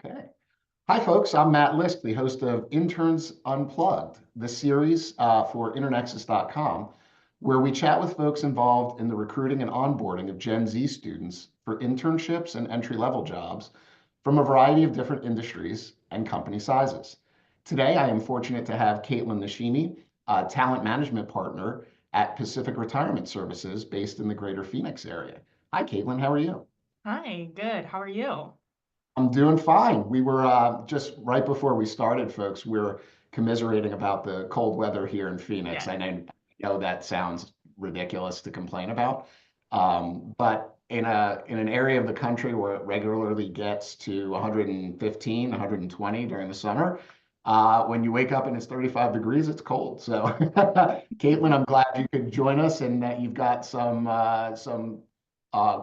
Okay. Hi, folks. I'm Matt Lisk, the host of Interns Unplugged, the series for Internexus.com, where we chat with folks involved in the recruiting and onboarding of Gen Z students for internships and entry-level jobs from a variety of different industries and company sizes. Today, I am fortunate to have Kaitlyn Nishimi, a talent management partner at Pacific Retirement Services based in the greater Phoenix area. Hi, Kaitlyn. How are you? Hi, good. How are you? I'm doing fine. We were just right before we started, folks. We were commiserating about the cold weather here in Phoenix. Yeah. I know that sounds ridiculous to complain about, but in an area of the country where it regularly gets to 115, 120 during the summer, when you wake up and it's 35 degrees, it's cold. So, Caitlin, I'm glad you could join us and that you've got some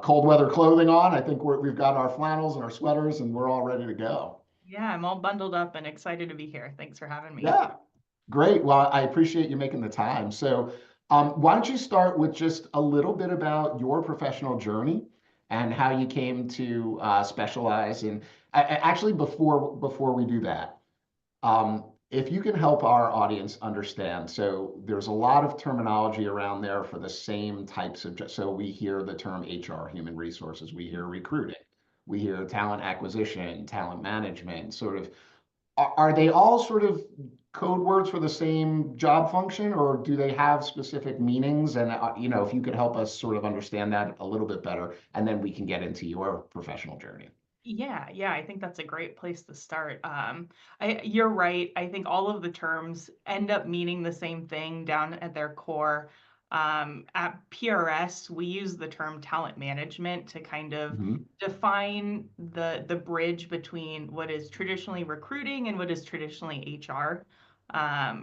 cold weather clothing on. I think we've got our flannels and our sweaters, and we're all ready to go. Yeah, I'm all bundled up and excited to be here. Thanks for having me. Yeah, great. Well, I appreciate you making the time. So, why don't you start with just a little bit about your professional journey and how you came to specialize in. Actually, before we do that, if you can help our audience understand, so there's a lot of terminology around there for the same types of, so we hear the term HR, human resources, we hear recruiting, we hear talent acquisition, talent management, sort of, are they all sort of code words for the same job function, or do they have specific meanings? And, if you could help us sort of understand that a little bit better, and then we can get into your professional journey. Yeah, I think that's a great place to start. You're right. I think all of the terms end up meaning the same thing down at their core. At PRS, we use the term talent management to kind of Mhm. define the bridge between what is traditionally recruiting and what is traditionally HR.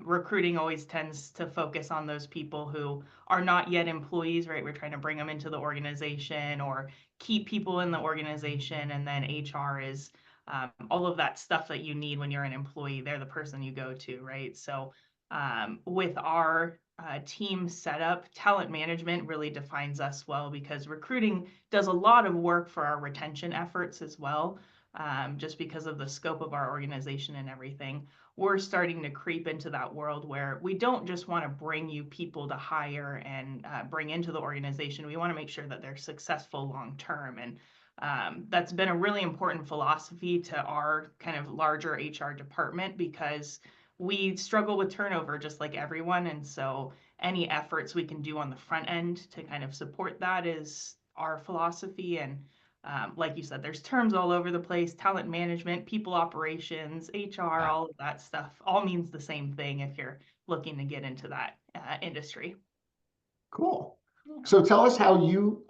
Recruiting always tends to focus on those people who are not yet employees, right? We're trying to bring them into the organization or keep people in the organization. And then HR is all of that stuff that you need when you're an employee. They're the person you go to, right? So with our team setup, talent management really defines us well because recruiting does a lot of work for our retention efforts as well, just because of the scope of our organization and everything. We're starting to creep into that world where we don't just want to bring you people to hire and bring into the organization. We want to make sure that they're successful long term. And that's been a really important philosophy to our kind of larger HR department because we struggle with turnover just like everyone. And so any efforts we can do on the front end to kind of support that is our philosophy. And like you said, there's terms all over the place: talent management, people operations, HR, Yeah. all of that stuff all means the same thing if you're looking to get into that industry. Cool. Yeah. So tell us how you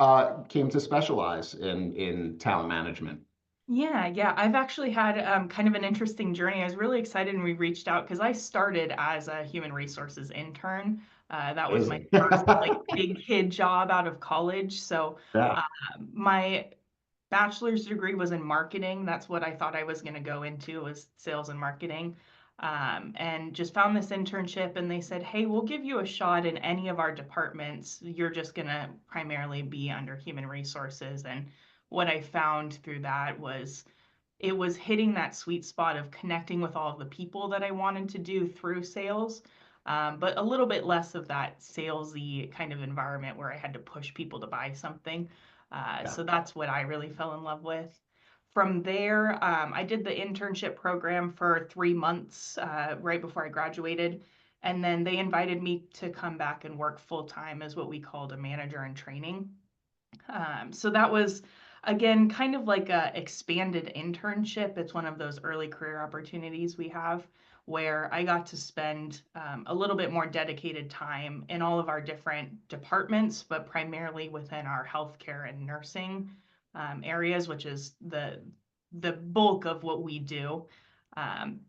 came to specialize in talent management. Yeah. I've actually had kind of an interesting journey. I was really excited when we reached out because I started as a human resources intern. That was my Amazing. first like big kid job out of college. So Yeah. my bachelor's degree was in marketing. That's what I thought I was going to go into, was sales and marketing. And just found this internship and they said, hey, we'll give you a shot in any of our departments. You're just going to primarily be under human resources. And what I found through that was it was hitting that sweet spot of connecting with all of the people that I wanted to do through sales, but a little bit less of that salesy kind of environment where I had to push people to buy something. Yeah. So that's what I really fell in love with. From there, I did the internship program for 3 months right before I graduated. And then they invited me to come back and work full time as what we called a manager in training. So that was, again, kind of like a expanded internship. It's one of those early career opportunities we have where I got to spend a little bit more dedicated time in all of our different departments, but primarily within our healthcare and nursing areas, which is the bulk of what we do. Um,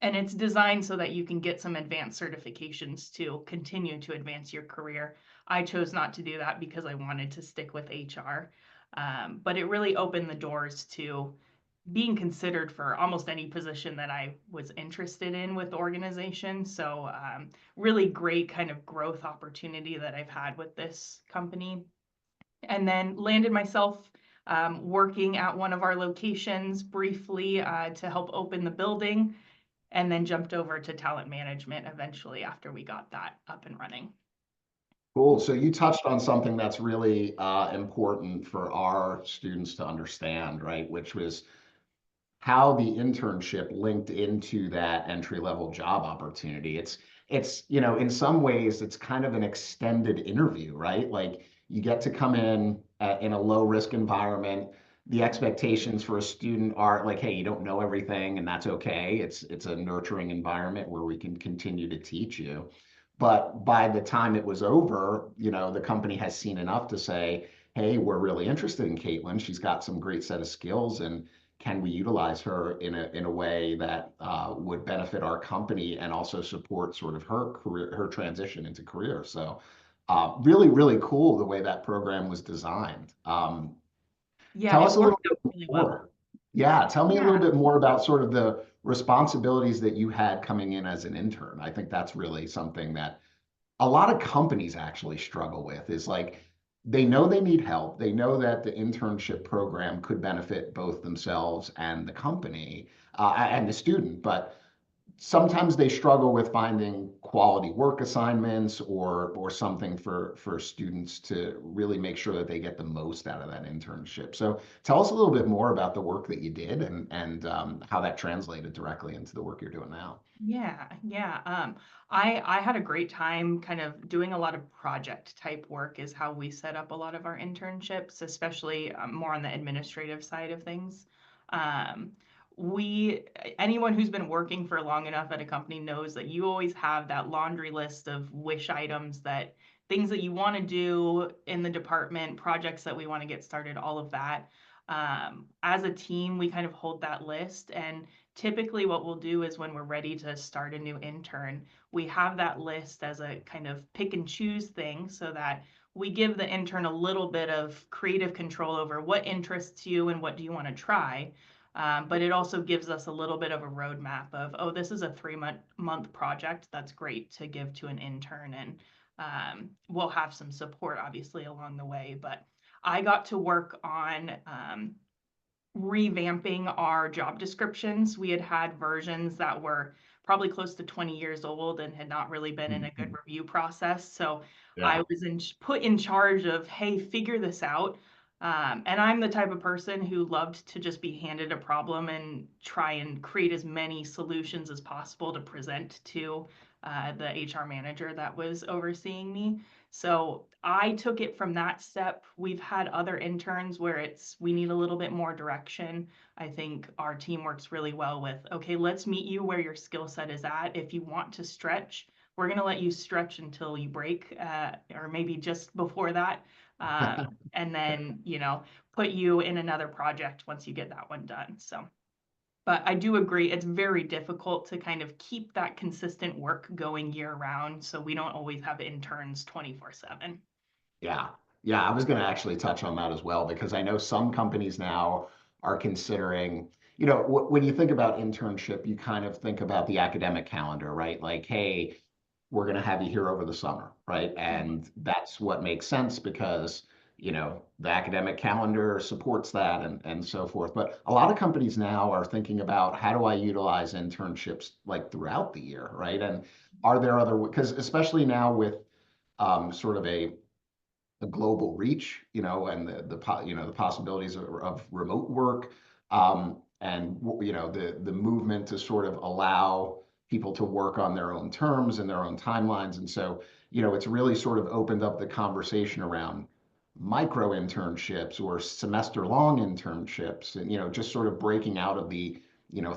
and it's designed so that you can get some advanced certifications to continue to advance your career. I chose not to do that because I wanted to stick with HR. But it really opened the doors to being considered for almost any position that I was interested in with the organization. So, really great kind of growth opportunity that I've had with this company. And then landed myself working at one of our locations briefly to help open the building, and then jumped over to talent management eventually after we got that up and running. Cool. So you touched on something that's really important for our students to understand, right? Which was how the internship linked into that entry level job opportunity. It's in some ways it's kind of an extended interview, right? Like you get to come in a low risk environment. The expectations for a student are like, hey, you don't know everything, and that's okay. It's a nurturing environment where we can continue to teach you. But by the time it was over, the company has seen enough to say, hey, we're really interested in Kaitlyn. She's got some great set of skills, and can we utilize her in a way that would benefit our company and also support sort of her career, her transition into career. So really, really cool the way that program was designed. Yeah, Tell it us a little worked out bit really well. more. Yeah, tell me a little Yeah. bit more about sort of the responsibilities that you had coming in as an intern. I think that's really something that a lot of companies actually struggle with is like they know they need help. They know that the internship program could benefit both themselves and the company and the student, but sometimes they struggle with finding quality work assignments or something for students to really make sure that they get the most out of that internship. So tell us a little bit more about the work that you did and how that translated directly into the work you're doing now. Yeah, yeah. I had a great time kind of doing a lot of project type work is how we set up a lot of our internships, especially more on the administrative side of things. Um, we Anyone who's been working for long enough at a company knows that you always have that laundry list of wish items, that things that you want to do in the department, projects that we want to get started, all of that. As a team, we kind of hold that list, and typically what we'll do is when we're ready to start a new intern, we have that list as a kind of pick and choose thing so that we give the intern a little bit of creative control over what interests you and what do you want to try. But it also gives us a little bit of a roadmap of, oh, this is a 3-month project. That's great to give to an intern. And we'll have some support, obviously, along the way. But I got to work on revamping our job descriptions. We had had versions that were probably close to 20 years old and had not really been in a good Mhm. review process. So I Yeah. was put in charge of, hey, figure this out. And I'm the type of person who loved to just be handed a problem and try and create as many solutions as possible to present to the HR manager that was overseeing me. So I took it from that step. We've had other interns where we need a little bit more direction. I think our team works really well with, okay, let's meet you where your skill set is at. If you want to stretch, we're going to let you stretch until you break, or maybe just before that. And then, put you in another project once you get that one done. So, but I do agree, it's very difficult to kind of keep that consistent work going year round. So we don't always have interns 24/7. Yeah. Yeah, I was going to actually touch on that as well because I know some companies now are considering, when you think about internship, you kind of think about the academic calendar, right? Like, hey, we're going to have you here over the summer, right? Mhm. And that's what makes sense because, the academic calendar supports that and so forth. But a lot of companies now are thinking about how do I utilize internships like throughout the year, right? And are there other, because especially now with sort of a global reach, and the possibilities of remote work, and the movement to sort of allow people to work on their own terms and their own timelines. And so, it's really sort of opened up the conversation around micro internships or semester long internships and, just sort of breaking out of the,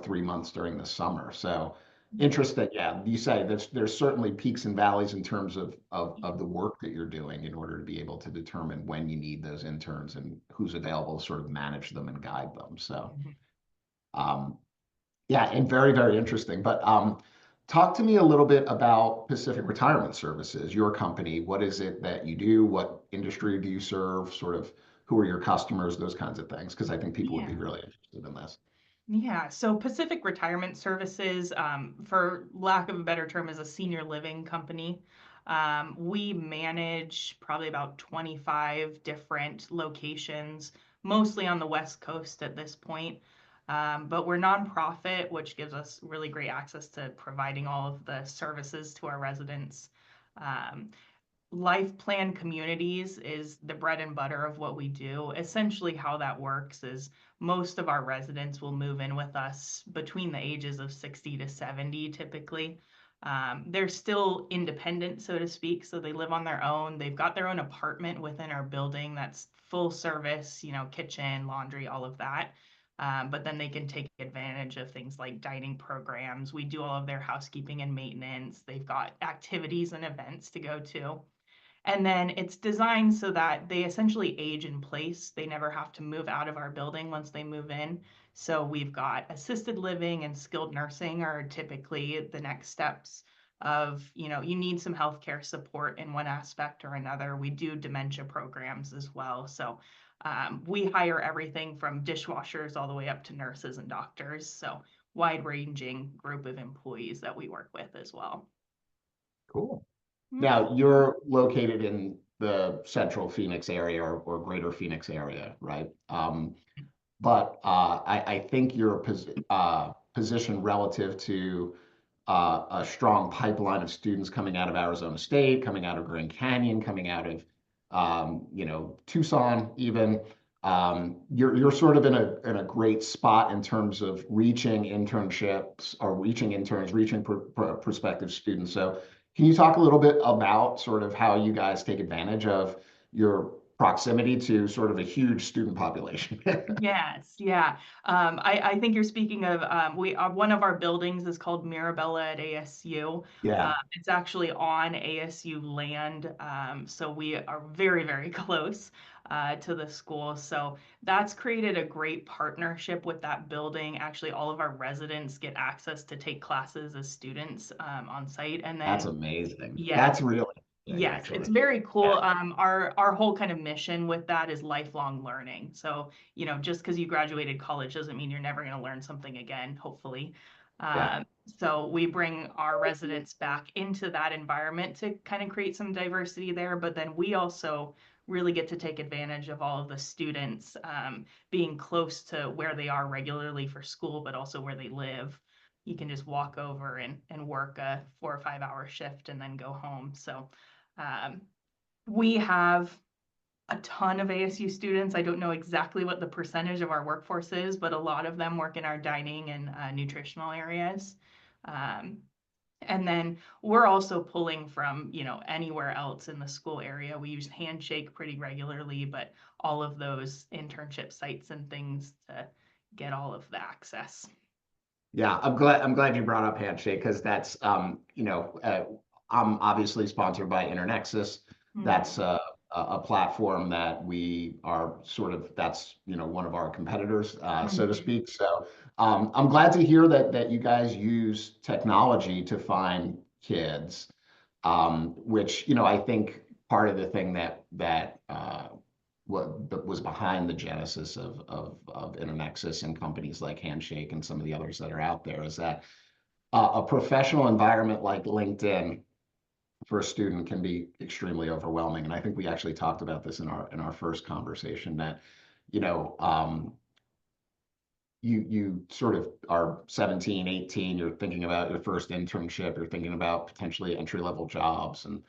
3 months during the summer. So interesting. Yeah, you say there's certainly peaks and valleys in terms of the work that you're doing in order to be able to determine when you need those interns and who's available to sort of manage them and guide them. So, Mhm. um, yeah, and very, very interesting. But talk to me a little bit about Pacific Retirement Services, your company. What is it that you do? What industry do you serve? Sort of who are your customers? Those kinds of things, because I think people would be Yeah. really interested in this. Yeah, so Pacific Retirement Services, for lack of a better term, is a senior living company. We manage probably about 25 different locations, mostly on the West Coast at this point. But we're nonprofit, which gives us really great access to providing all of the services to our residents. Um, Life plan communities is the bread and butter of what we do. Essentially, how that works is most of our residents will move in with us between the ages of 60 to 70 typically. They're still independent, so to speak, so they live on their own. They've got their own apartment within our building that's full service, kitchen, laundry, all of that. But then they can take advantage of things like dining programs. We do all of their housekeeping and maintenance. They've got activities and events to go to. And then it's designed so that they essentially age in place. They never have to move out of our building once they move in. So we've got assisted living and skilled nursing are typically the next steps of, you need some healthcare support in one aspect or another. We do dementia programs as well. So we hire everything from dishwashers all the way up to nurses and doctors. So wide ranging group of employees that we work with as well. Cool. Mm. Now, you're located in the central Phoenix area or greater Phoenix area, right? But I think your position relative to a strong pipeline of students coming out of Arizona State, coming out of Grand Canyon, coming out of Tucson, even. You're sort of in a great spot in terms of reaching internships or reaching interns, reaching prospective students. So, can you talk a little bit about sort of how you guys take advantage of your proximity to sort of a huge student population? Yes, yeah. I think you're speaking of one of our buildings is called Mirabella at ASU. Yeah, It's actually on ASU land, so we are very, very close to the school. So that's created a great partnership with that building. Actually, all of our residents get access to take classes as students on site, and that's then amazing. yes, That's really interesting, yes, it's actually. very Yeah, cool. Our whole kind of mission with that is lifelong learning. So, just because you graduated college doesn't mean you're never going to learn something again, hopefully. yeah. So we bring our residents back into that environment to kind of create some diversity there, but then we also really get to take advantage of all of the students being close to where they are regularly for school, but also where they live. You can just walk over and work a 4 or 5 hour shift and then go home. So um, we have a ton of ASU students. I don't know exactly what the percentage of our workforce is, but a lot of them work in our dining and nutritional areas. Um, and then we're also pulling from, anywhere else in the school area. We use Handshake pretty regularly, but all of those internship sites and things to get all of the access. Yeah, I'm glad you brought up Handshake because that's I'm obviously sponsored by Internexus. That's Mhm. a platform that we are sort of that's one of our competitors, so to Mhm. speak. So I'm glad to hear that you guys use technology to find kids, which I think part of the thing that what was behind the genesis of Internexus and companies like Handshake and some of the others that are out there is that a professional environment like LinkedIn for a student can be extremely overwhelming. And I think we actually talked about this in our first conversation that, you know, um, you sort of are 17, 18, you're thinking about your first internship, you're thinking about potentially entry-level jobs, and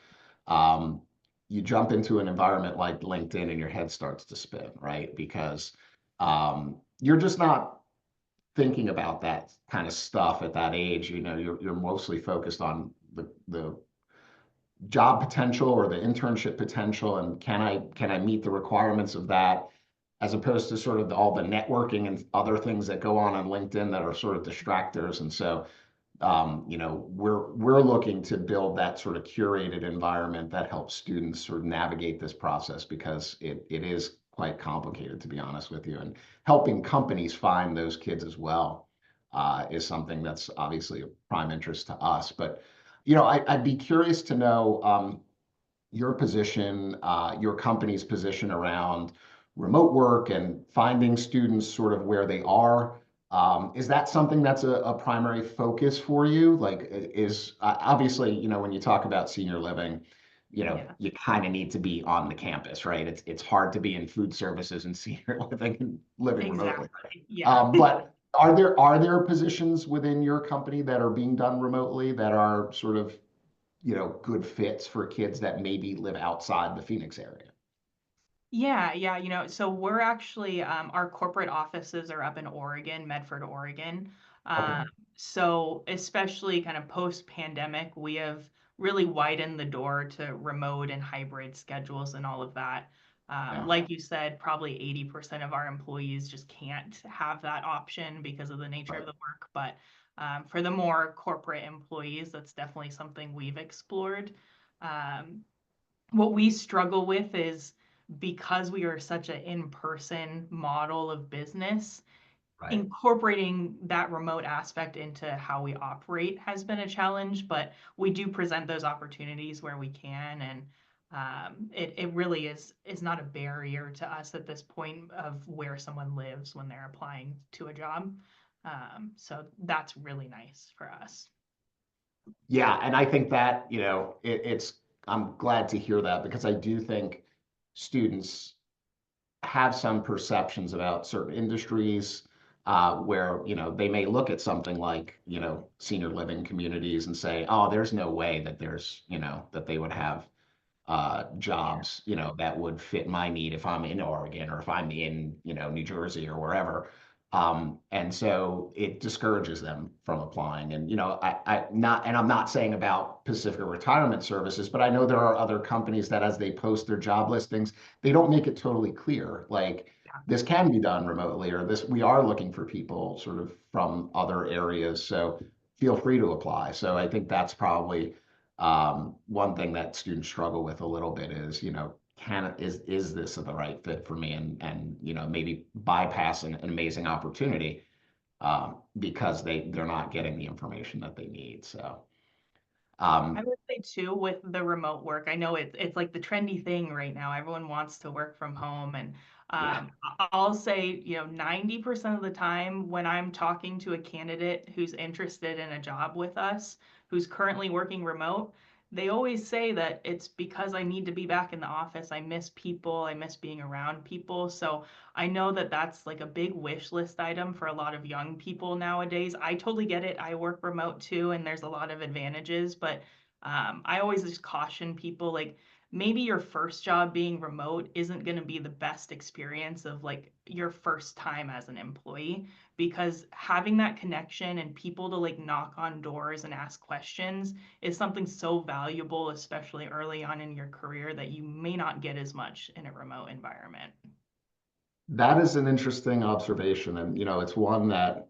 um, you jump into an environment like LinkedIn and your head starts to spin, right? Because you're just not thinking about that kind of stuff at that age. You're mostly focused on the job potential or the internship potential, and can I meet the requirements of that, as opposed to sort of all the networking and other things that go on LinkedIn that are sort of distractors. And so we're looking to build that sort of curated environment that helps students sort of navigate this process because it is quite complicated, to be honest with you. And helping companies find those kids as well is something that's obviously of prime interest to us. But I'd be curious to know your position, your company's position around remote work and finding students sort of where they are. Is that something that's a primary focus for you? Like, is obviously, when you talk about senior living, Yeah, you kind of need to be on the campus, right? It's hard to be in food services and senior living and living remotely. exactly. Yeah. But are there positions within your company that are being done remotely that are sort of, good fits for kids that maybe live outside the Phoenix area? Yeah, yeah, so we're actually our corporate offices are up in Oregon, Medford, Oregon. Okay. Um, so especially kind of post-pandemic, we have really widened the door to remote and hybrid schedules and all of that. Yeah. Like you said, probably 80% of our employees just can't have that option because of the nature of Right. the work. But for the more corporate employees, that's definitely something we've explored. Um, what we struggle with is because we are such an in-person model of business, Right. incorporating that remote aspect into how we operate has been a challenge, but we do present those opportunities where we can. And it really is not a barrier to us at this point of where someone lives when they're applying to a job. So that's really nice for us. Yeah, and I think that, I'm glad to hear that because I do think students have some perceptions about certain industries where, they may look at something like, senior living communities and say, oh, there's no way that that they would have Yeah. jobs, that would fit my need if I'm in Oregon or if I'm in, New Jersey or wherever. And so it discourages them from applying. And, I'm not saying about Pacific Retirement Services, but I know there are other companies that as they post their job listings, they don't make it totally clear. Like this can be done remotely, or this, we are looking for people sort of from other areas. So feel free to apply. So I think that's probably one thing that students struggle with a little bit is, is this the right fit for me? And maybe bypass an amazing opportunity because they're not getting the information that they need. So I um, would say too with the remote work, I know it's like the trendy thing right now. Everyone wants to work from home, and yeah, I'll say 90% of the time when I'm talking to a candidate who's interested in a job with us, who's currently working remote, they always say that it's because I need to be back in the office. I miss people. I miss being around people. So I know that that's like a big wish list item for a lot of young people nowadays. I totally get it. I work remote too, and there's a lot of advantages, but I always just caution people like maybe your first job being remote isn't going to be the best experience of like your first time as an employee because having that connection and people to like knock on doors and ask questions is something so valuable, especially early on in your career, that you may not get as much in a remote environment. that is an interesting observation. And, it's one that,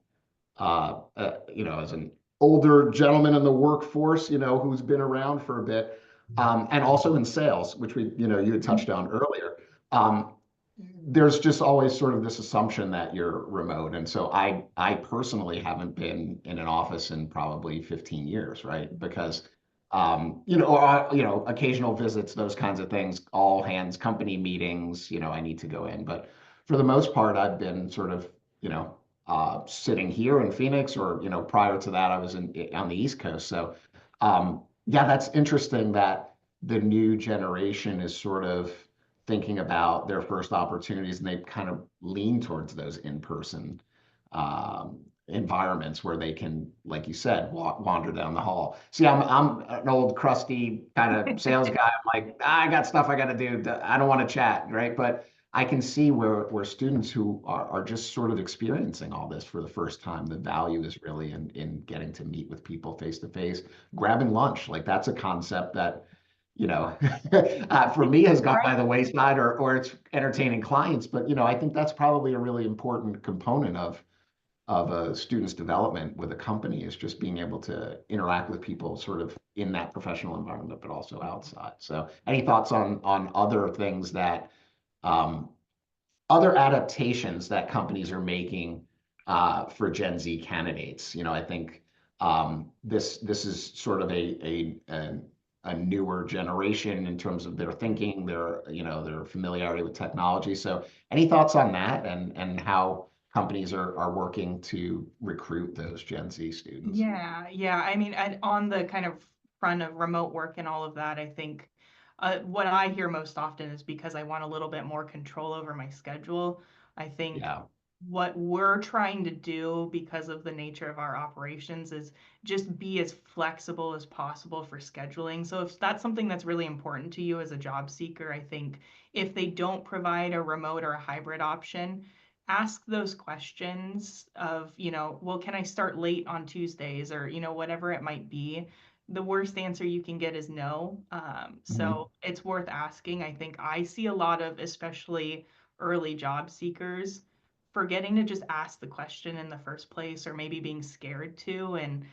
as an older gentleman in the workforce, who's been around for a bit, and also in sales, which you had touched on earlier. Um, there's just always sort of this assumption that you're remote. And so I personally haven't been in an office in probably 15 years, right? Because occasional visits, those kinds of things, all hands company meetings, I need to go in. But for the most part, I've been sort of, sitting here in Phoenix, or prior to that, I was on the East Coast. So, yeah, that's interesting that the new generation is sort of thinking about their first opportunities, and they kind of lean towards those in-person environments where they can, like you said, wander down the hall. See, I'm an old crusty kind of sales guy. I'm like, I got stuff I got to do. I don't want to chat, right? But I can see where students who are just sort of experiencing all this for the first time, the value is really in getting to meet with people face to face, grabbing lunch. Like that's a concept that you know, for me has gone by Right. the wayside, or it's entertaining clients. But I think that's probably a really important component of a student's development with a company is just being able to interact with people sort of in that professional environment, but also outside. So, any thoughts on other things that um, other adaptations that companies are making for Gen Z candidates? I think this is sort of a newer generation in terms of their thinking, their familiarity with technology. So, any thoughts on that and how companies are working to recruit those Gen Z students. Yeah, yeah. I mean, and on the kind of front of remote work and all of that, I think what I hear most often is because I want a little bit more control over my schedule. I think Yeah, what we're trying to do because of the nature of our operations is just be as flexible as possible for scheduling. So if that's something that's really important to you as a job seeker, I think if they don't provide a remote or a hybrid option, ask those questions of, well, can I start late on Tuesdays or, whatever it might be. The worst answer you can get is no. hmm So it's worth asking. I think I see a lot of, especially early job seekers, forgetting to just ask the question in the first place or maybe being scared to. And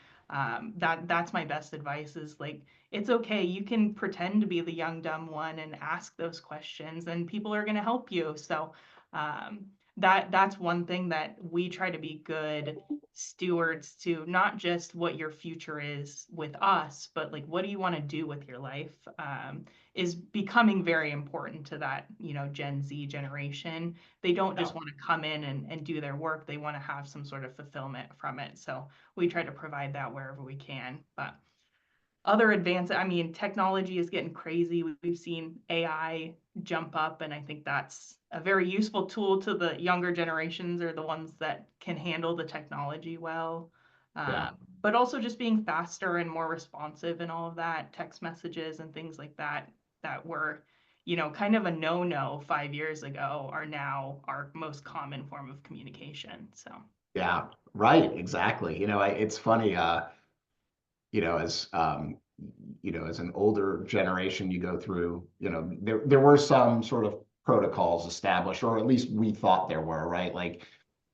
that's my best advice is like, it's okay. You can pretend to be the young, dumb one and ask those questions, and people are going to help you. So, um, that's one thing that we try to be good stewards to, not just what your future is with us, but like what do you want to do with your life, is becoming very important to that, Gen Z generation. They don't yeah, just want to come in and do their work. They want to have some sort of fulfillment from it. So we try to provide that wherever we can. But other advances, I mean, technology is getting crazy. We've seen AI jump up, and I think that's a very useful tool to the younger generations or the ones that can handle the technology well. yeah. But also just being faster and more responsive and all of that, text messages and things like that, that were, kind of a no-no 5 years ago, are now our most common form of communication. So, Yeah, right, exactly. It's funny, as as an older generation, you go through, there were some sort of protocols established, or at least we thought there were, right? Like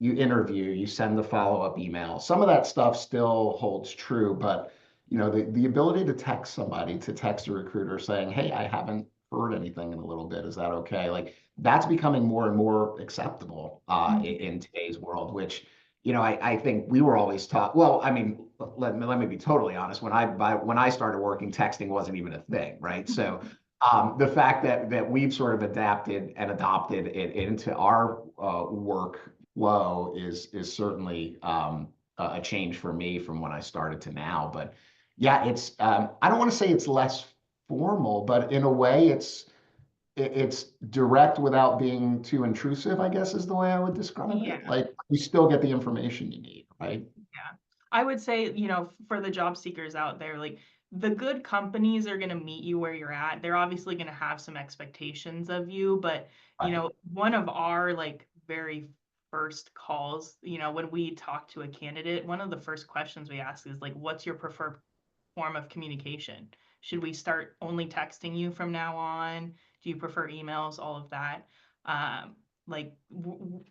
you interview, you send the follow-up email. Some of that stuff still holds true, but the ability to text somebody, to text a recruiter saying, "Hey, I haven't heard anything in a little bit. Is that okay?" Like that's becoming more and more acceptable in today's world, which I think we were always taught. Well, I mean, let me be totally honest. When I started working, texting wasn't even a thing, right? So the fact that we've sort of adapted and adopted it into our work flow is certainly a change for me from when I started to now. But yeah, it's I don't want to say it's less formal, but in a way, it's direct without being too intrusive, I guess is the way I would describe it. yeah. Like you still get the information you need, right? Yeah. I would say, for the job seekers out there, like the good companies are going to meet you where you're at. They're obviously going to have some expectations of you, but, Right. one of our like very first calls, when we talk to a candidate, one of the first questions we ask is like, what's your preferred form of communication? Should we start only texting you from now on? Do you prefer emails? All of that. Um, like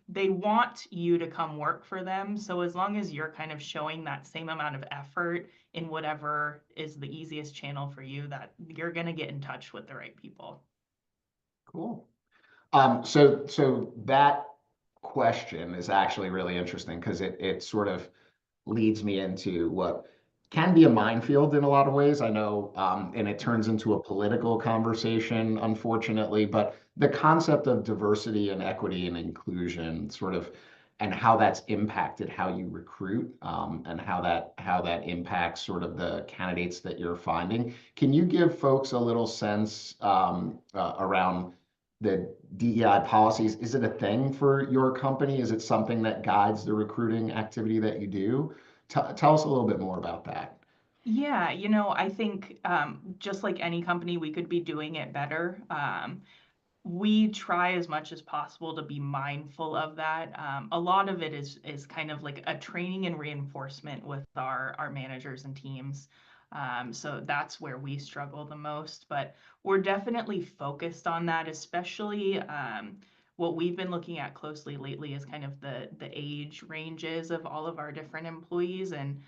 they want you to come work for them. So as long as you're kind of showing that same amount of effort in whatever is the easiest channel for you, that you're going to get in touch with the right people. Cool. So that question is actually really interesting because it sort of leads me into what can be a minefield in a lot of ways. I know, and it turns into a political conversation, unfortunately, but the concept of diversity and equity and inclusion sort of and how that's impacted how you recruit, and how that impacts sort of the candidates that you're finding. Can you give folks a little sense around the DEI policies? Is it a thing for your company? Is it something that guides the recruiting activity that you do? Tell us a little bit more about that. Yeah, I think just like any company, we could be doing it better. We try as much as possible to be mindful of that. A lot of it is kind of like a training and reinforcement with our managers and teams. So that's where we struggle the most, but we're definitely focused on that, especially what we've been looking at closely lately is kind of the age ranges of all of our different employees, and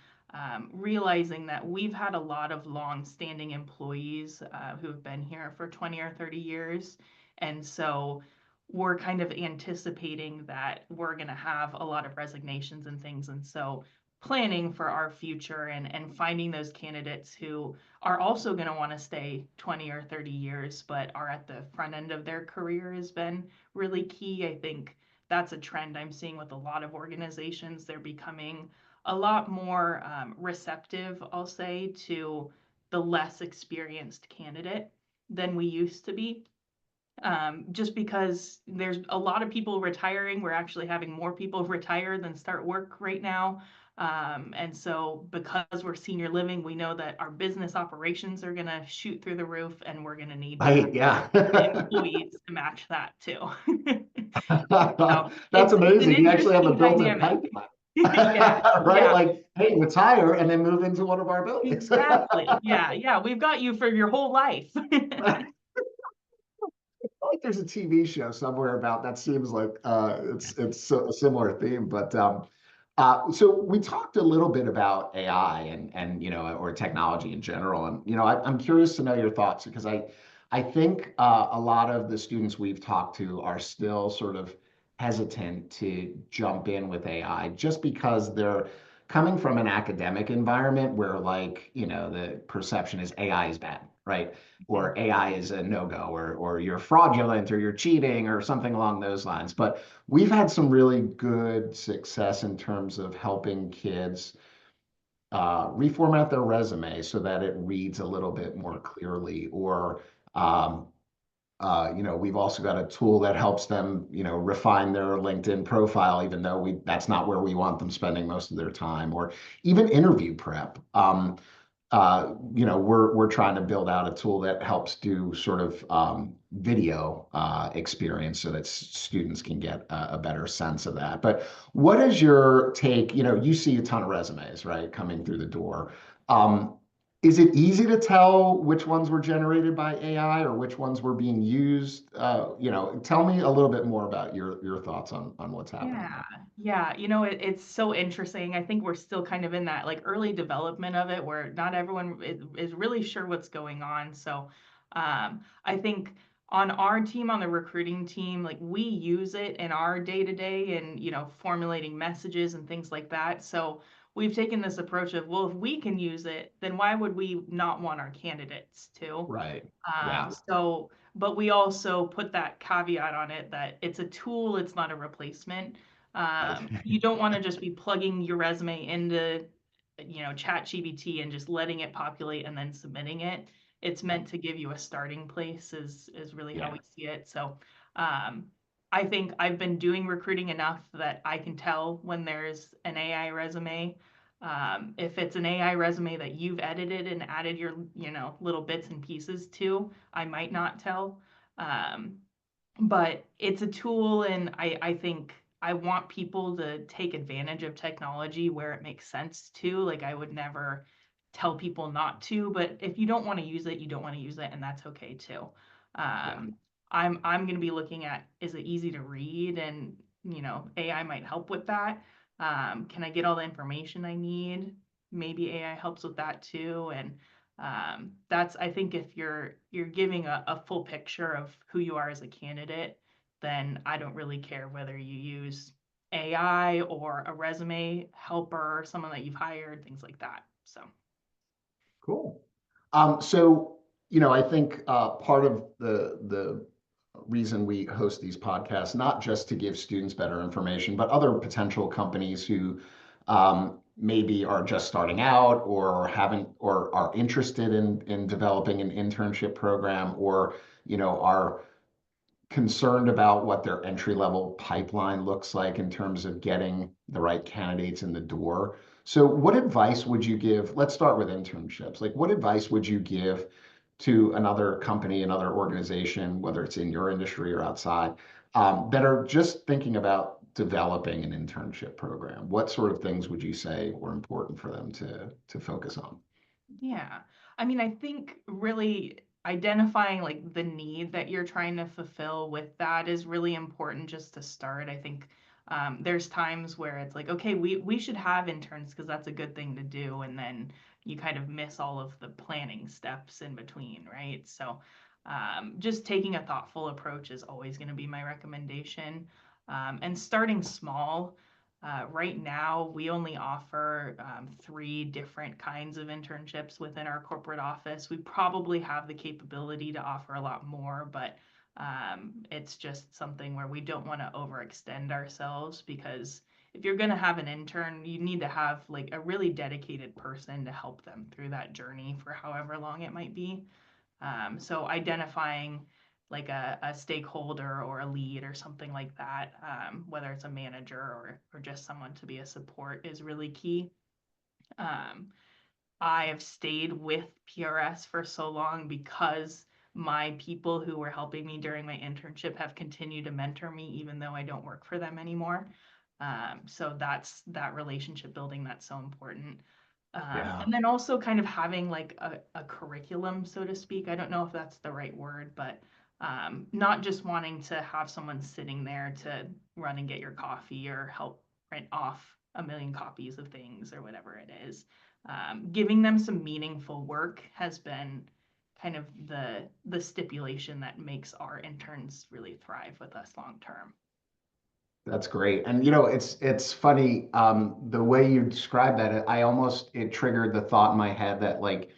realizing that we've had a lot of long-standing employees who have been here for 20 or 30 years. And so we're kind of anticipating that we're going to have a lot of resignations and things. And so planning for our future and finding those candidates who are also going to want to stay 20 or 30 years, but are at the front end of their career has been really key. I think that's a trend I'm seeing with a lot of organizations. They're becoming a lot more receptive, I'll say, to the less experienced candidate than we used to be. Just because there's a lot of people retiring. We're actually having more people retire than start work right now. And so because we're senior living, we know that our business operations are going to shoot through the roof, and we're going to need to have Right, yeah. employees to match that too. So That's it's an amazing. You actually have a interesting built-in dynamic. pipeline. Yeah, Right? yeah, Like, hey, retire and then move into one of our buildings. exactly. Yeah, yeah. We've got you for your whole life. Like there's a TV show somewhere about that seems like it's a similar theme, but so we talked a little bit about AI and or technology in general, and I'm curious to know your thoughts because I think a lot of the students we've talked to are still sort of hesitant to jump in with AI just because they're coming from an academic environment where like the perception is AI is bad, right? Or AI is a no-go, or you're fraudulent, or you're cheating, or something along those lines. But we've had some really good success in terms of helping kids reformat their resume so that it reads a little bit more clearly. Or, we've also got a tool that helps them, refine their LinkedIn profile, even though that's not where we want them spending most of their time, or even interview prep. We're trying to build out a tool that helps do sort of video experience so that students can get a better sense of that. But what is your take? You see a ton of resumes, right, coming through the door. Um, is it easy to tell which ones were generated by AI or which ones were being used? Tell me a little bit more about your thoughts on what's happening Yeah, there. yeah. It's so interesting. I think we're still kind of in that like early development of it where not everyone is really sure what's going on. So I think on our team, on the recruiting team, like we use it in our day to day and, formulating messages and things like that. So we've taken this approach of, well, if we can use it, then why would we not want our candidates to? Right. Yeah. But we also put that caveat on it that it's a tool, it's not a replacement. Right. You don't want to just be plugging your resume into, ChatGPT and just letting it populate and then submitting it. It's meant to give you a starting place, is really how Yeah. we see it. So, um, I think I've been doing recruiting enough that I can tell when there's an AI resume. If it's an AI resume that you've edited and added your, little bits and pieces to, I might not tell. Um, but it's a tool, and I think I want people to take advantage of technology where it makes sense to. Like I would never tell people not to, but if you don't want to use it, you don't want to use it, and that's okay too. Yeah. Um, I'm going to be looking at, is it easy to read, and AI might help with that. Can I get all the information I need? Maybe AI helps with that too, and that's, I think, if you're giving a full picture of who you are as a candidate, then I don't really care whether you use AI or a resume helper, someone that you've hired, things like that. So Cool. So, I think part of the reason we host these podcasts, not just to give students better information, but other potential companies who maybe are just starting out or haven't or are interested in developing an internship program or, are concerned about what their entry level pipeline looks like in terms of getting the right candidates in the door. So, what advice would you give? Let's start with internships. Like, what advice would you give to another company, another organization, whether it's in your industry or outside, that are just thinking about developing an internship program? What sort of things would you say were important for them to focus on? yeah. I mean, I think really identifying like the need that you're trying to fulfill with that is really important just to start. I think there's times where it's like, okay, we should have interns because that's a good thing to do, and then you kind of miss all of the planning steps in between, right? So just taking a thoughtful approach is always going to be my recommendation, and starting small. Right now, we only offer 3 different kinds of internships within our corporate office. We probably have the capability to offer a lot more, but It's just something where we don't want to overextend ourselves, because if you're going to have an intern, you need to have like a really dedicated person to help them through that journey for however long it might be. So identifying like a stakeholder or a lead or something like that, whether it's a manager or just someone to be a support, is really key. Um, I have stayed with PRS for so long because my people who were helping me during my internship have continued to mentor me even though I don't work for them anymore. So that's that relationship building that's so important. Yeah. And then also kind of having like a curriculum, so to speak. I don't know if that's the right word, but not just wanting to have someone sitting there to run and get your coffee or help print off a million copies of things or whatever it is. Giving them some meaningful work has been kind of the stipulation that makes our interns really thrive with us long term. That's great. And it's funny, the way you describe that, it triggered the thought in my head that like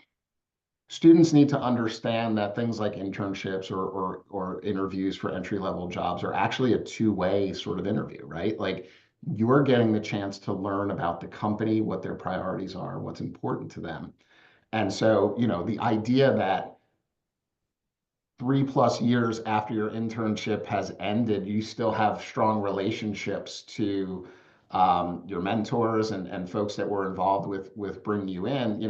students need to understand that things like internships or interviews for entry level jobs are actually a two-way sort of interview, right? Like you're getting the chance to learn about the company, what their priorities are, what's important to them. And so, the idea that 3+ years after your internship has ended, you still have strong relationships to your mentors and folks that were involved with bringing you in.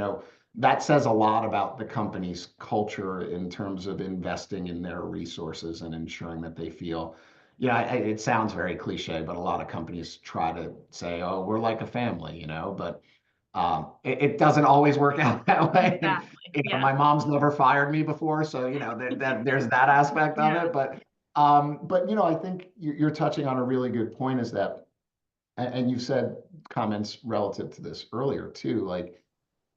That says a lot about the company's culture in terms of investing in their resources and ensuring that they feel. It sounds very cliche, but a lot of companies try to say, "Oh, we're like a family," but it doesn't always work out that way. And Exactly. Yeah. my mom's never fired me before, so that there's that aspect of Yeah. it. But I think you're touching on a really good point. Is that, and you've said comments relative to this earlier too, like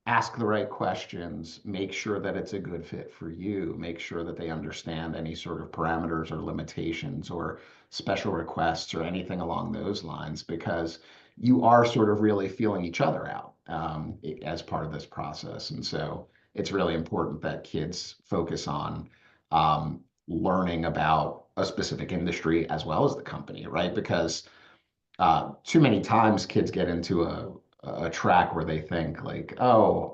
ask the right questions, make sure that it's a good fit for you, make sure that they understand any sort of parameters or limitations or special requests or anything along those lines, because you are sort of really feeling each other out as part of this process. And so it's really important that kids focus on learning about a specific industry as well as the company, right? Because too many times kids get into a track where they think like, oh,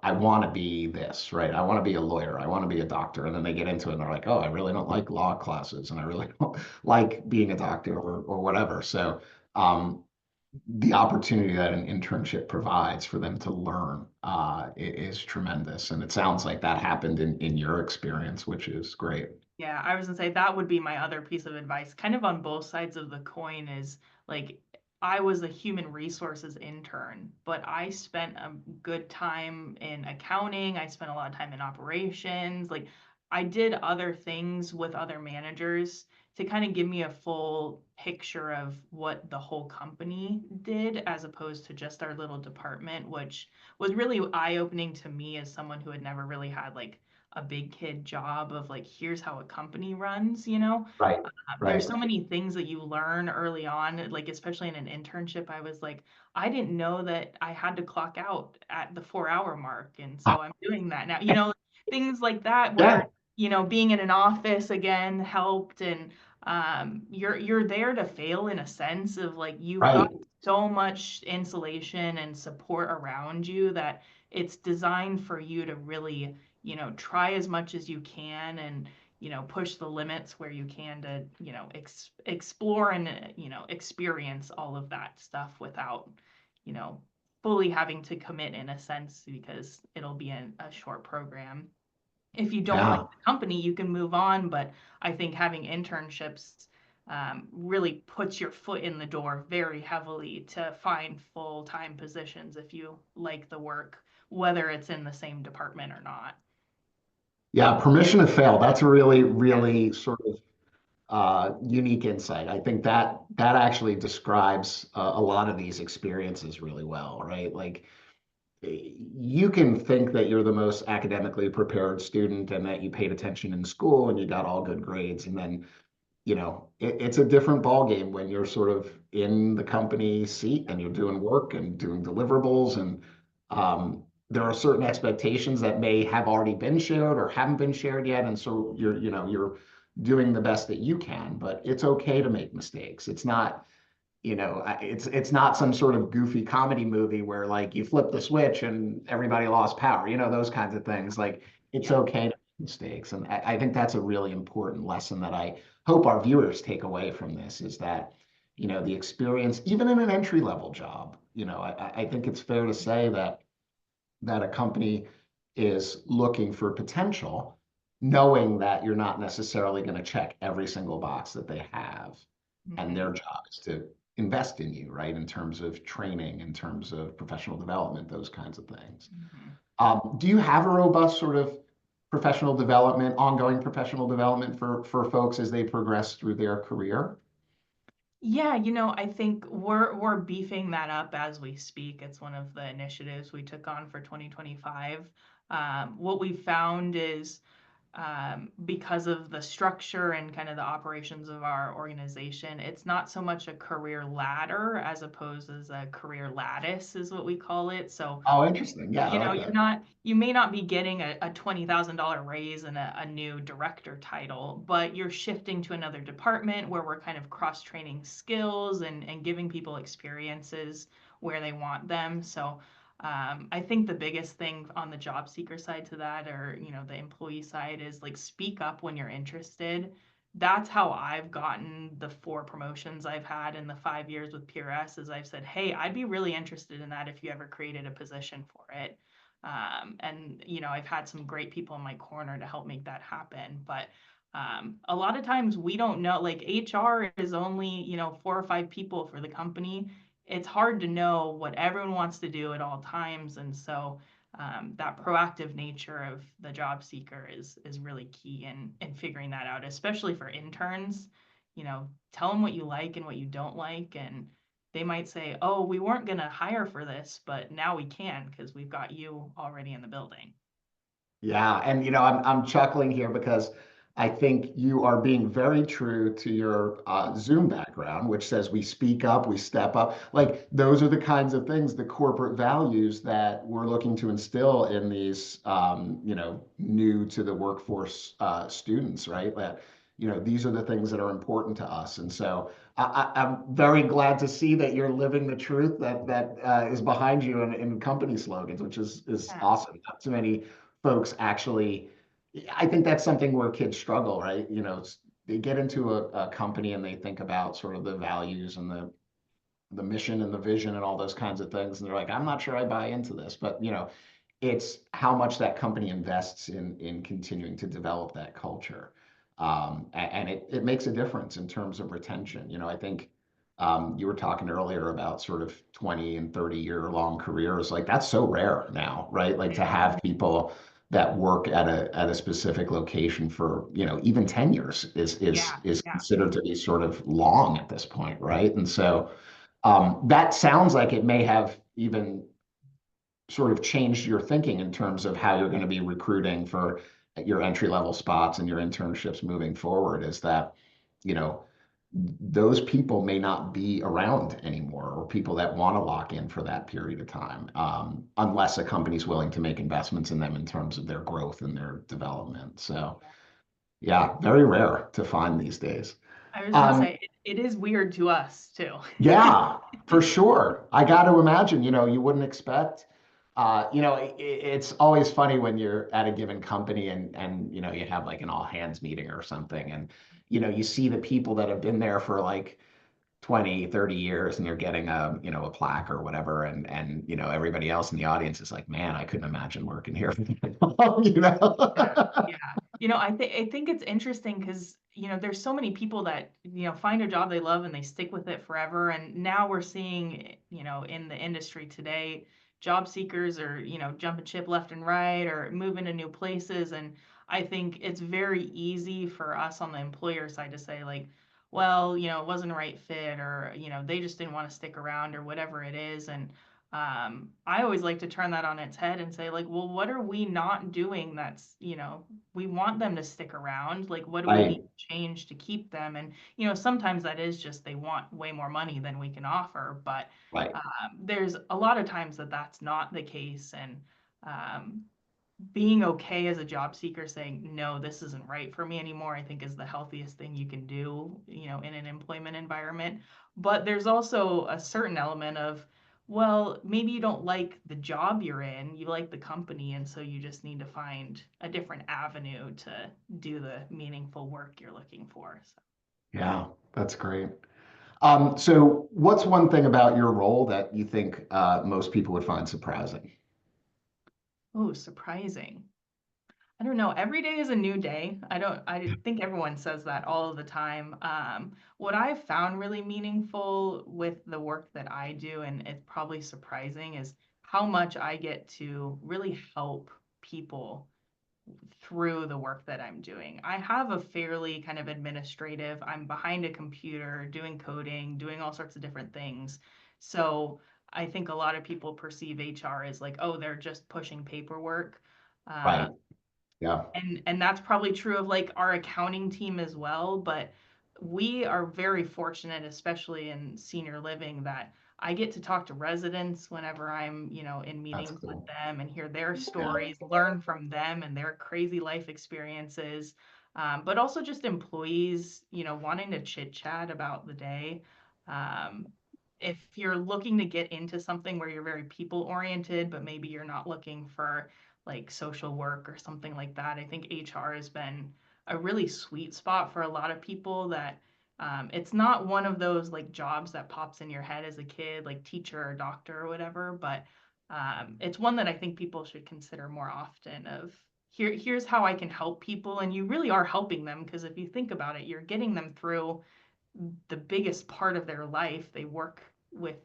I want to be this, right? I want to be a lawyer. I want to be a doctor. And then they get into it and they're like, oh, I really don't like law classes and I really don't like being a doctor or whatever. So um, the opportunity that an internship provides for them to learn is tremendous. And it sounds like that happened in your experience, which is great. Yeah, I was gonna say that would be my other piece of advice, kind of on both sides of the coin, is like I was a human resources intern, but I spent a good time in accounting. I spent a lot of time in operations. Like I did other things with other managers to kind of give me a full picture of what the whole company did as opposed to just our little department, which was really eye-opening to me as someone who had never really had like a big kid job of like, here's how a company runs, you know? Right, There's right. so many things that you learn early on, like especially in an internship. I was like, I didn't know that I had to clock out at the 4 hour mark. And so I'm doing that now, things like that Yeah, where, being in an office again helped. And you're there to fail in a sense of like, you've got right. so much insulation and support around you that it's designed for you to really, try as much as you can and push the limits where you can to, explore and, experience all of that stuff without, you know, fully having to commit in a sense because it'll be a short program. If you don't like Yeah. the company, you can move on. But I think having internships really puts your foot in the door very heavily to find full-time positions if you like the work, whether it's in the same department or not. Yeah, permission to fail. That's a really, Yeah. really sort of unique insight. I think that actually describes a lot of these experiences really well, right? Like you can think that you're the most academically prepared student and that you paid attention in school and you got all good grades, and then it's a different ball game when you're sort of in the company seat and you're doing work and doing deliverables, and there are certain expectations that may have already been shared or haven't been shared yet, and so you're doing the best that you can, but it's okay to make mistakes. It's not, it's not some sort of goofy comedy movie where like you flip the switch and everybody lost power, those kinds of things. Like it's Yeah. okay to make mistakes. And I think that's a really important lesson that I hope our viewers take away from this is that, the experience, even in an entry level job, I think it's fair to say that a company is looking for potential, knowing that you're not necessarily going to check every single box that they have. And Mhm. their job is to invest in you, right? In terms of training, in terms of professional development, those kinds of things. Mhm. Do you have a robust sort of professional development, ongoing professional development for folks as they progress through their career? Yeah, I think we're beefing that up as we speak. It's one of the initiatives we took on for 2025. What we found is because of the structure and kind of the operations of our organization, it's not so much a career ladder as opposed as a career lattice is what we call it. So Oh, interesting. Yeah, I like that. you may not be getting a $20,000 raise and a new director title, but you're shifting to another department where we're kind of cross-training skills and giving people experiences where they want them. So I think the biggest thing on the job seeker side to that, or the employee side, is like speak up when you're interested. That's how I've gotten the 4 promotions I've had in the 5 years with PRS. Is I've said, hey, I'd be really interested in that if you ever created a position for it. And I've had some great people in my corner to help make that happen. But a lot of times we don't know, like HR is only 4 or 5 people for the company. It's hard to know what everyone wants to do at all times. And so that proactive nature of the job seeker is really key in figuring that out, especially for interns. Tell them what you like and what you don't like, and they might say, "Oh, we weren't going to hire for this, but now we can because we've got you already in the building." Yeah, and I'm chuckling here because I think you are being very true to your Zoom background, which says we speak up, we step up. Like those are the kinds of things, the corporate values that we're looking to instill in these, new to the workforce students, right? That these are the things that are important to us, and so I'm very glad to see that you're living the truth that is behind you in company slogans, which is Yeah. awesome. Not too many folks actually, I think that's something where kids struggle, right? They get into a company and they think about sort of the values and the mission and the vision and all those kinds of things. And they're like, I'm not sure I buy into this, but it's how much that company invests in continuing to develop that culture. And it makes a difference in terms of retention. I think you were talking earlier about sort of 20 and 30-year long careers. Like that's so rare now, right? Like to have people that work at a specific location for, even 10 years Yeah. is Yeah. considered to be sort of long at this point, right? And so that sounds like it may have even sort of changed your thinking in terms of how you're going to be recruiting for your entry level spots and your internships moving forward is that, you know, those people may not be around anymore or people that want to lock in for that period of time, unless a company's willing to make investments in them in terms of their growth and their development. So, yeah, very rare to find these days. I was gonna Um, say it is weird to us too. Yeah, for sure. I got to imagine, you wouldn't expect, it's always funny when you're at a given company and you have like an all hands meeting or something and you see the people that have been there for like 20, 30 years and they're getting a plaque or whatever and everybody else in the audience is like, man, I couldn't imagine working here for that long, Yeah, yeah. I think it's interesting because there's so many people that find a job they love and they stick with it forever. And now we're seeing in the industry today, job seekers are jumping ship left and right or moving to new places. And I think it's very easy for us on the employer side to say like, well, it wasn't a right fit or they just didn't want to stick around or whatever it is. And I always like to turn that on its head and say, like, well, what are we not doing that's, we want them to stick around? Like, what do we need right, to change to keep them? And, sometimes that is just they want way more money than we can offer. But right. there's a lot of times that that's not the case. And um, being okay as a job seeker saying, no, this isn't right for me anymore, I think is the healthiest thing you can do, in an employment environment. But there's also a certain element of, well, maybe you don't like the job you're in, you like the company, and so you just need to find a different avenue to do the meaningful work you're looking for. So. Yeah, that's great. So what's one thing about your role that you think most people would find surprising? Oh, surprising. I don't know. Every day is a new day. I think everyone says that all of the time. What I've found really meaningful with the work that I do, and it's probably surprising, is how much I get to really help people through the work that I'm doing. I have a fairly kind of administrative, I'm behind a computer doing coding, doing all sorts of different things. So I think a lot of people perceive HR as like, oh, they're just pushing paperwork. Uh, Right. Yeah. and that's probably true of like our accounting team as well, but we are very fortunate, especially in senior living, that I get to talk to residents whenever I'm, in That's meetings with cool. them and hear their Yeah. stories, learn from them and their crazy life experiences. But also just employees, wanting to chit chat about the day. Um, if you're looking to get into something where you're very people oriented, but maybe you're not looking for like social work or something like that, I think HR has been a really sweet spot for a lot of people that it's not one of those like jobs that pops in your head as a kid, like teacher or doctor or whatever, but it's one that I think people should consider more often of here's how I can help people. And you really are helping them because if you think about it, you're getting them through the biggest part of their life. They work with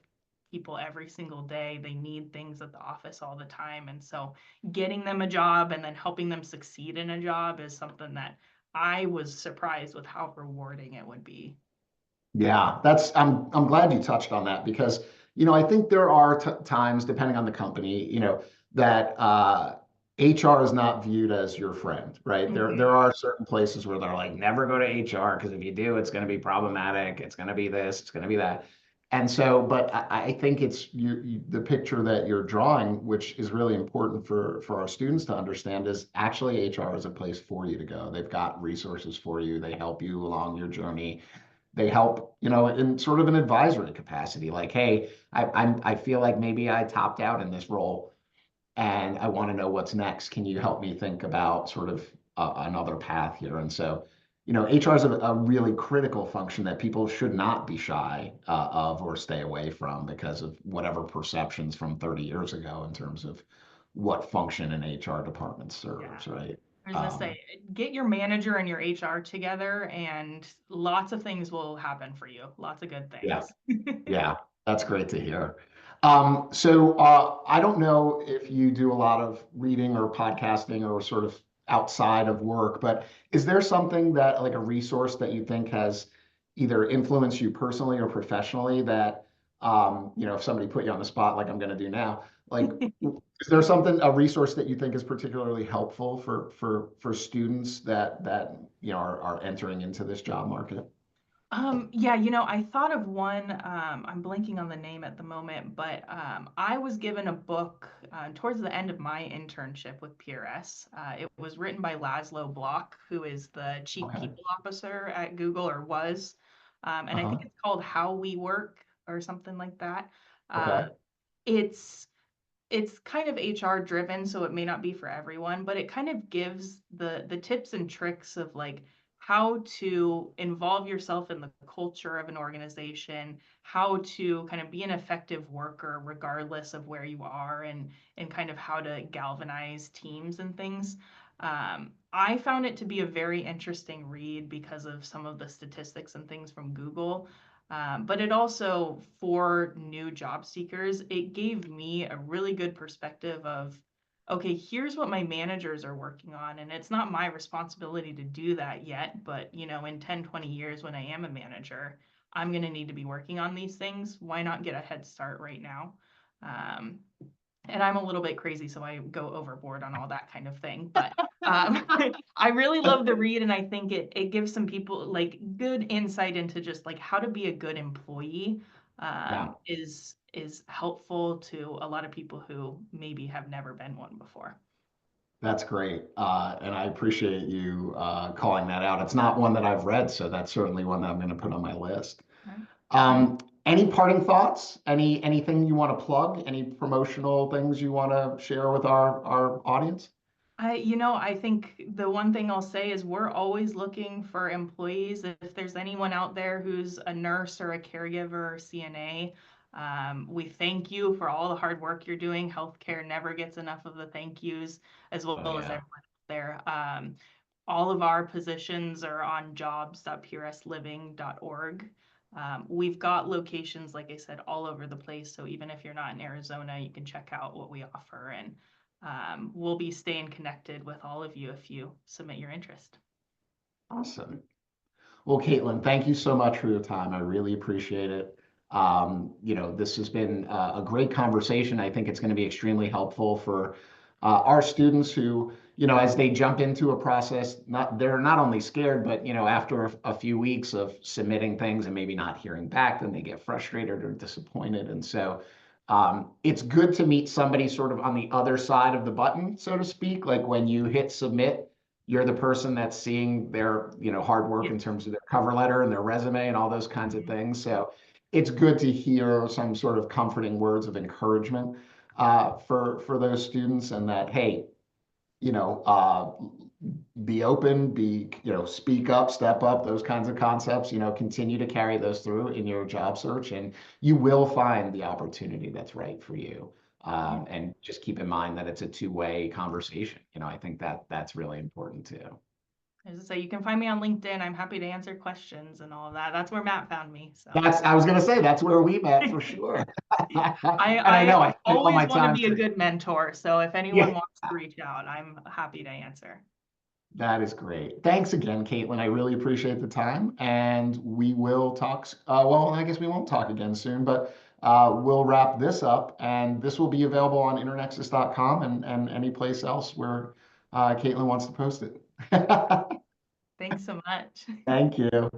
people every single day. They need things at the office all the time. And so getting them a job and then helping them succeed in a job is something that I was surprised with how rewarding it would be. Yeah, I'm glad you touched on that because I think there are t times depending on the company, that HR is not viewed as your friend, right? There Mhm. are certain places where they're like never go to HR because if you do, it's going to be problematic. It's going to be this, it's going to be that. And so, but I think it's the picture that you're drawing, which is really important for our students to understand, is actually HR is a place for you to go. They've got resources for you. They help you along your journey. They help, in sort of an advisory capacity. Like, hey, I feel like maybe I topped out in this role, and I want to know what's next. Can you help me think about sort of another path here? And so, HR is a really critical function that people should not be shy of or stay away from because of whatever perceptions from 30 years ago in terms of what function an HR department Yeah. serves, right? I was gonna Um, say, get your manager and your HR together, and lots of things will happen for you. Lots of good yeah. things. Yeah, that's great to hear. So I don't know if you do a lot of reading or podcasting or sort of outside of work, but is there something that like a resource that you think has either influenced you personally or professionally that if somebody put you on the spot like I'm going to do now, like is there something a resource that you think is particularly helpful for students that are entering into this job market? Yeah, I thought of one. I'm blanking on the name at the moment, but I was given a book towards the end of my internship with PRS. It was written by Laszlo Block, who is the chief Okay. people officer at Google, or was. And I think Uh-huh. it's called How We Work or something like that. Uh, Okay. it's it's kind of HR driven, so it may not be for everyone, but it kind of gives the tips and tricks of like how to involve yourself in the culture of an organization, how to kind of be an effective worker regardless of where you are, and kind of how to galvanize teams and things. I found it to be a very interesting read because of some of the statistics and things from Google. But it also, for new job seekers, it gave me a really good perspective of, okay, here's what my managers are working on. And it's not my responsibility to do that yet, but in 10, 20 years when I am a manager, I'm going to need to be working on these things. Why not get a head start right now? Um, and I'm a little bit crazy, so I go overboard on all that kind of thing. But I really love the read, and I think it gives some people like good insight into just like how to be a good employee Yeah. is helpful to a lot of people who maybe have never been one before. That's great. And I appreciate you calling that out. It's not one that I've read, so that's certainly one that I'm going to put on my list. Right. Any parting thoughts? Anything you want to plug? Any promotional things you want to share with our audience? I think the one thing I'll say is we're always looking for employees. If there's anyone out there who's a nurse or a caregiver or CNA, we thank you for all the hard work you're doing. Healthcare never gets enough of the thank yous, as well Oh as yeah. everyone out there. All of our positions are on jobs.pursliving.org. We've got locations, like I said, all over the place. So even if you're not in Arizona, you can check out what we offer, and we'll be staying connected with all of you if you submit your interest. Awesome. Well, Kaitlyn, thank you so much for your time. I really appreciate it. This has been a great conversation. I think it's going to be extremely helpful for our students who, as they jump into a process, they're not only scared, but after a few weeks of submitting things and maybe not hearing back, then they get frustrated or disappointed. And so, it's good to meet somebody sort of on the other side of the button, so to speak. Like when you hit submit, you're the person that's seeing their hard work Yeah. in terms of their cover letter and their resume and all those kinds of things. So it's good to hear some sort of comforting words of encouragement for those students, and that hey, you know uh, be open, speak up, step up, those kinds of concepts. Continue to carry those through in your job search, and you will find the opportunity that's right for you. Yeah. And just keep in mind that it's a two-way conversation. I think that that's really important too. As I say, you can find me on LinkedIn. I'm happy to answer questions and all of that. That's where Matt found me. So I was gonna say that's where we met for sure. I, And I I know I spent all always my want to time be a to, good mentor. So if anyone yeah, wants to reach out, I'm happy to answer. that is great. Thanks again, Kaitlyn. I really appreciate the time, and we will talk. Well, I guess we won't talk again soon, but we'll wrap this up, and this will be available on internexus.com and any place else where Kaitlyn wants to post it. Thanks so much. Thank you.